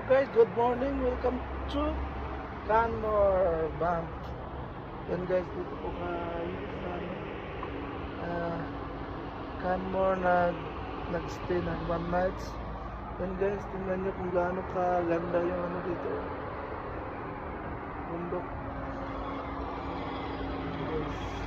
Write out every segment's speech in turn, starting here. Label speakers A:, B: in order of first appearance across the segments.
A: guys, good morning. Welcome to Canmore Bank. Yan guys, dito po kayo sa Canmore nag-stay ng 1 night. Yan guys, tingnan nyo kung gaano kaganda yung ano dito. Bundok. Yes.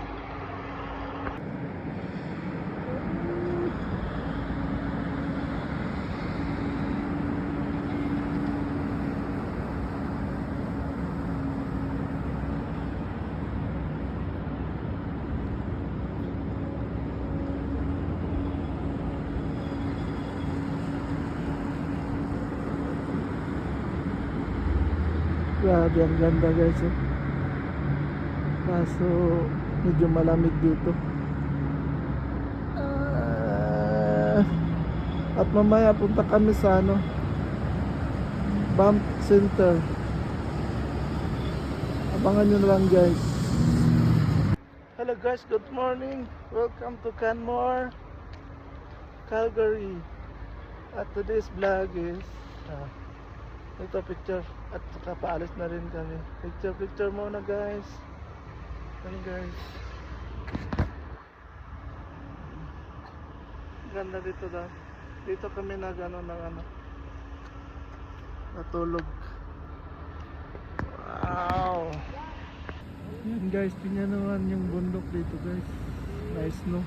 A: Grabe, ang ganda guys eh. Kaso medyo malamig dito. At mamaya punta kami sa Bump Center. Abangan nyo na lang guys. Hello guys, good morning. Welcome to Canmore, Calgary. At today's vlog is ito picture at saka paalis na rin kami. Picture muna guys. Ayan guys, ganda dito daw. Dito kami natulog. Wow. Yan guys, tingnan naman yung bundok dito guys. Nice no?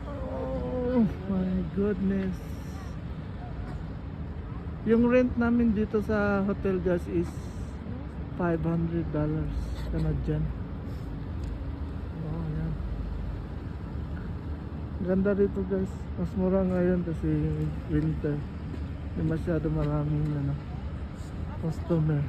A: Oh my goodness. Yung rent namin dito sa hotel guys is $500 Canadian. Oh, yan. Ganda dito guys. Mas mura ngayon kasi winter. Hindi masyado maraming customer.